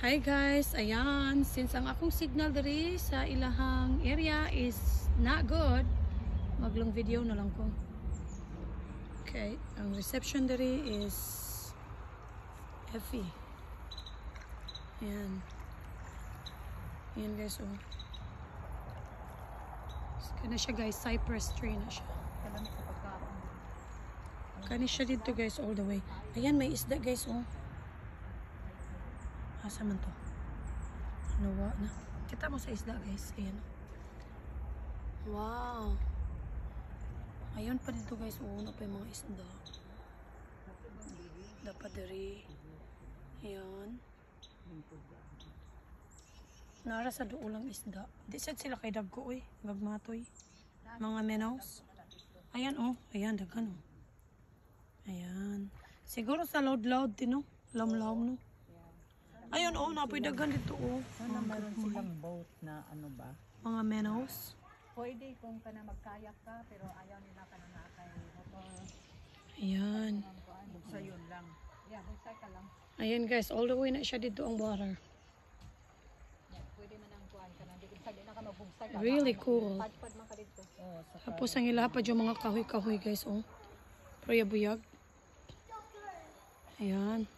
Hi guys, ayan, since ang akong signal diri sa ilahang area is not good, maglong video na lang ko. Okay, ang reception diri is Effie. Ayan. Ayan guys, oh. Kana siya guys, cypress tree na siya. Kani siya dito guys, all the way. Ayan, may isda guys, oh. Asa man to? Nawa na. Kita mo sa isda guys. Ayan. Wow. Ayun pa dito guys. Oo na pa yung mga isda. Dapat dari. Ayan. Nara sa duulang isda. Di sad sila kay dagko eh. Gagmatoy. Mga menaws. Ayan oh. Ayan dagan oh. Ayan. Siguro sa loud-loud din no. Lam-lam no. Ayun, oh, napwedaghan dito, oh. Ano meron silang boat na ano ba? Mga menaws. Pwede kung ka na magkayak ka, pero ayaw nila ka na kay motor. Ayan. Bugsa yun lang. Yeah, bugsa ka lang. Ayan guys, all the way na siya dito ang water. Yeah, pwede man ang kuhan ka na. Hindi na ka magbugsa ka. Really cool. Padpad man ka dito. Oh, Tapos ang ilapad yung mga kahoy-kahoy guys, oh. Prayabuyag. Ayan.